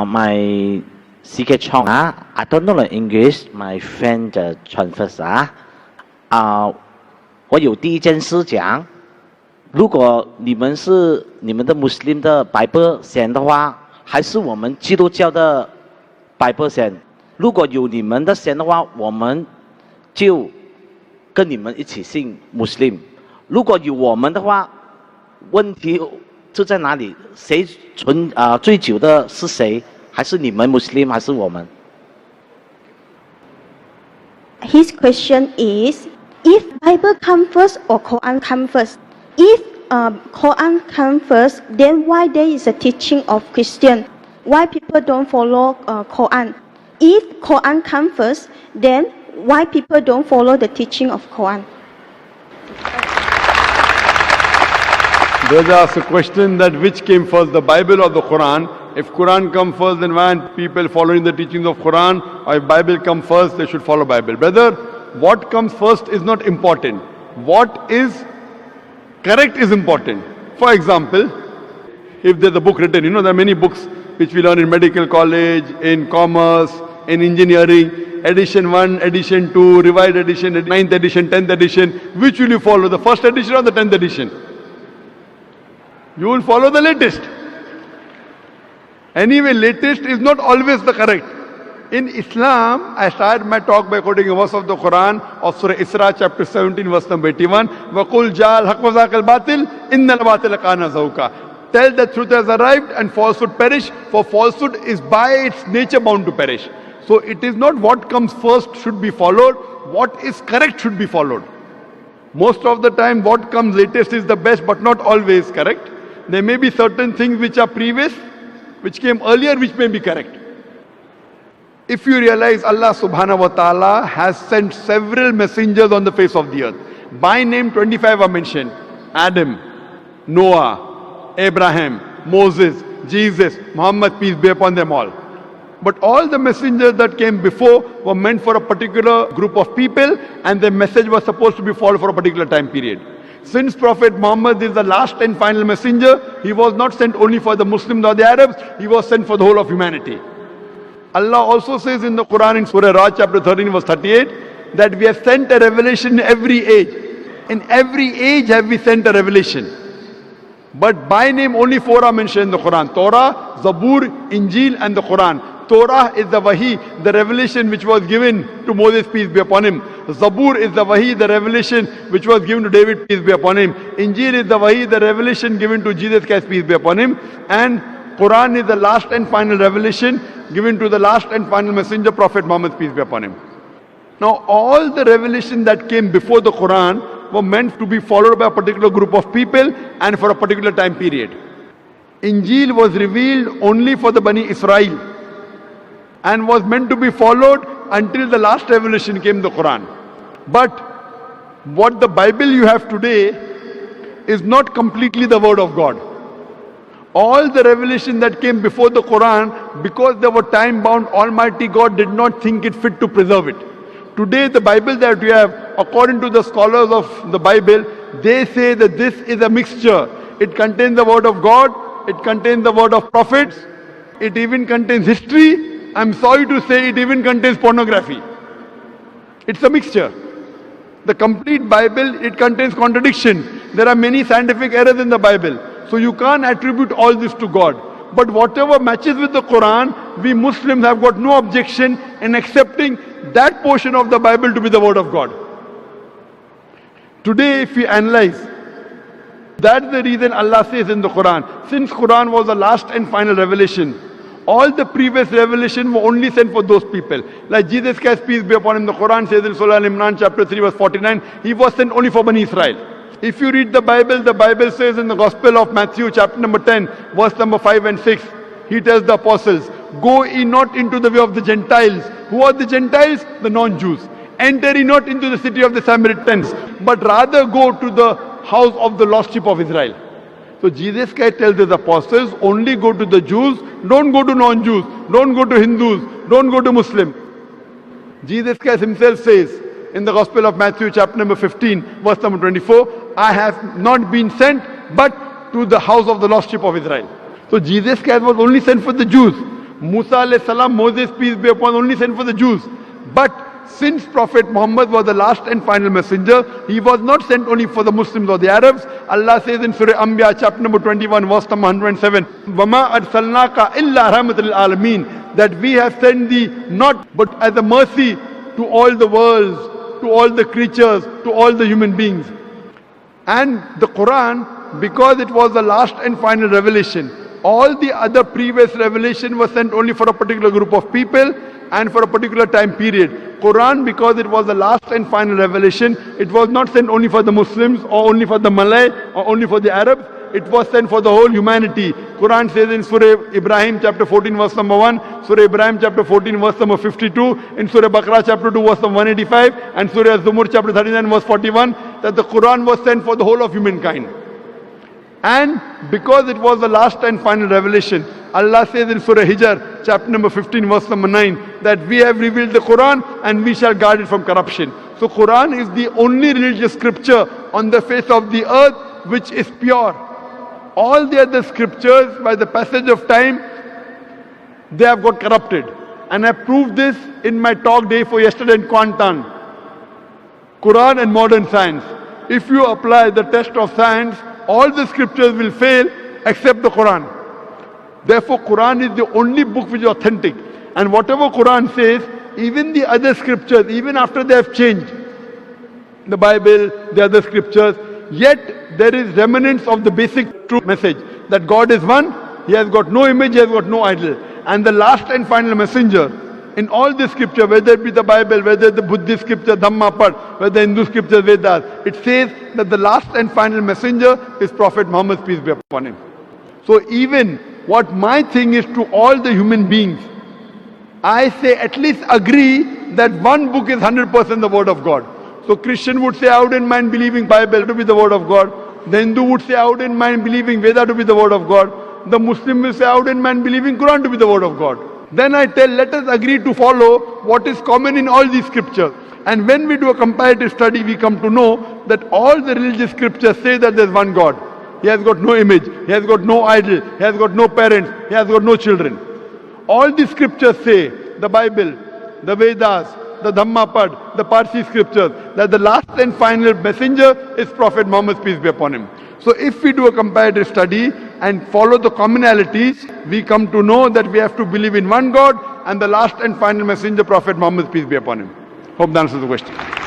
My secret Chong I don't know the English. My friend transfers 我有第一件事讲，如果你们是你们的 Muslim 的 Bible 先的话，还是我们基督教的 Bible 先？如果有你们的先的话，我们就跟你们一起信 Muslim。如果有我们的话，问题就在哪里？谁最久的是谁？还是你们 Muslim 还是我们？ His question is, if Bible come first or Quran come first? If Quran come first, then why there is a teaching of Christian? Why people don't follow Quran? If Quran come first, then why people don't follow the teaching of Quran? Brother asks a question that which came first, the Bible or the Quran? If Quran come first, then why aren't people following the teachings of Quran? Or if Bible come first, they should follow Bible. Brother, what comes first is not important. What is correct is important. For example, if there's a book written, there are many books which we learn in medical college, in commerce, in engineering, edition 1, edition 2, revised edition, 9th edition, 10th edition. Which will you follow, the first edition or the 10th edition? You will follow the latest. Anyway, latest is not always the correct. In Islam, I started my talk by quoting a verse of the Quran of Surah Isra, chapter 17, verse number 81. وَقُلْ جَاءَ الْحَقُّ وَزَهَقَ الْبَاطِلُ إِنَّ الْبَاطِلَ كَانَ زَهُوقًا. Tell that truth has arrived and falsehood perish, for falsehood is by its nature bound to perish. So it is not what comes first should be followed, what is correct should be followed. Most of the time what comes latest is the best, but not always correct. There may be certain things which are previous, which came earlier, which may be correct. If you realize Allah subhanahu wa ta'ala has sent several messengers on the face of the earth. By name 25 are mentioned. Adam, Noah, Abraham, Moses, Jesus, Muhammad, peace be upon them all. But all the messengers that came before were meant for a particular group of people, and their message was supposed to be followed for a particular time period. Since Prophet Muhammad is the last and final messenger, he was not sent only for the Muslims or the Arabs, he was sent for the whole of humanity. Allah also says in the Quran in Surah Ra'd chapter 13 verse 38 that we have sent a revelation in every age. In every age have we sent a revelation. But by name only 4 are mentioned in the Quran: Torah, Zabur, Injil and the Quran. Torah is the Wahi, the revelation which was given to Moses, peace be upon him. Zabur is the Wahi, the revelation which was given to David, peace be upon him. Injil is the Wahi, the revelation given to Jesus Christ, peace be upon him. And Quran is the last and final revelation given to the last and final messenger, Prophet Muhammad, peace be upon him. Now all the revelation that came before the Quran were meant to be followed by a particular group of people and for a particular time period. Injil was revealed only for the Bani Israel and was meant to be followed until the last revelation came, the Quran. But what the Bible you have today is not completely the word of God. All the revelation that came before the Quran, because they were time bound, Almighty God did not think it fit to preserve it. Today the Bible that we have, according to the scholars of the Bible, they say that this is a mixture. It contains the word of God, it contains the word of prophets, it even contains history. I'm sorry to say it even contains pornography. It's a mixture. The complete Bible, it contains contradiction. There are many scientific errors in the Bible. So you can't attribute all this to God. But whatever matches with the Quran, we Muslims have got no objection in accepting that portion of the Bible to be the word of God. Today if we analyze, that's the reason Allah says in the Quran, since Quran was the last and final revelation, all the previous revelation were only sent for those people. Like Jesus Christ, peace be upon him, the Quran says in Surah Al-Imran chapter 3 verse 49, he was sent only for Bani Israel. If you read the Bible says in the Gospel of Matthew chapter number 10 verse number 5 and 6, he tells the apostles, go ye not into the way of the Gentiles. Who are the Gentiles? The non-Jews. Enter ye not into the city of the Samaritans, but rather go to the house of the lost sheep of Israel. So Jesus Christ tells his apostles, only go to the Jews, don't go to non-Jews, don't go to Hindus, don't go to Muslims. Jesus Christ himself says in the Gospel of Matthew chapter number 15 verse number 24, I have not been sent but to the house of the lost sheep of Israel. So Jesus Christ was only sent for the Jews. Musa alayhi salam, Moses, peace be upon, only sent for the Jews. But since Prophet Muhammad was the last and final messenger, he was not sent only for the Muslims or the Arabs. Allah says in Surah Anbiya, chapter number 21, verse number 107, وَمَا أَرْسَلْنَاكَ إِلَّا رَحْمَةً لِلْعَالَمِينَ, that we have sent thee not but as a mercy to all the worlds, to all the creatures, to all the human beings. And the Quran, because it was the last and final revelation, all the other previous revelation was sent only for a particular group of people and for a particular time period. Quran, because it was the last and final revelation, it was not sent only for the Muslims or only for the Malay or only for the Arabs. It was sent for the whole humanity. Quran says in Surah Ibrahim chapter 14 verse number 1, Surah Ibrahim chapter 14 verse number 52, in Surah Baqarah chapter 2 verse number 185, and Surah Zumur chapter 39 verse 41, that the Quran was sent for the whole of humankind. And because it was the last and final revelation, Allah says in Surah Hijr, chapter number 15, verse number 9, that we have revealed the Quran and we shall guard it from corruption. So Quran is the only religious scripture on the face of the earth which is pure. All the other scriptures, by the passage of time, they have got corrupted. And I proved this in my talk day for yesterday in Kuantan. Quran and modern science. If you apply the test of science, all the scriptures will fail except the Quran. Therefore, Quran is the only book which is authentic. And whatever Quran says, even the other scriptures, even after they have changed, the Bible, the other scriptures, yet there is remnants of the basic true message that God is one, He has got no image, He has got no idol. And the last and final messenger in all the scripture, whether it be the Bible, whether the Buddhist scripture, Dhammapad, whether Hindu scripture, Vedas, it says that the last and final messenger is Prophet Muhammad, peace be upon him. So even what my thing is to all the human beings, I say at least agree that one book is 100% the word of God. So Christian would say, I wouldn't mind believing Bible to be the word of God. The Hindu would say, I wouldn't mind believing Veda to be the word of God. The Muslim will say, I wouldn't mind believing Quran to be the word of God. Then I tell, let us agree to follow what is common in all these scriptures. And when we do a comparative study, we come to know that all the religious scriptures say that there is one God. He has got no image, He has got no idol, He has got no parents, He has got no children. All the scriptures say, the Bible, the Vedas, the Dhammapad, the Parsi scriptures, that the last and final messenger is Prophet Muhammad, peace be upon him. So if we do a comparative study and follow the commonalities, we come to know that we have to believe in one God and the last and final messenger, Prophet Muhammad, peace be upon him. Hope that answers the question.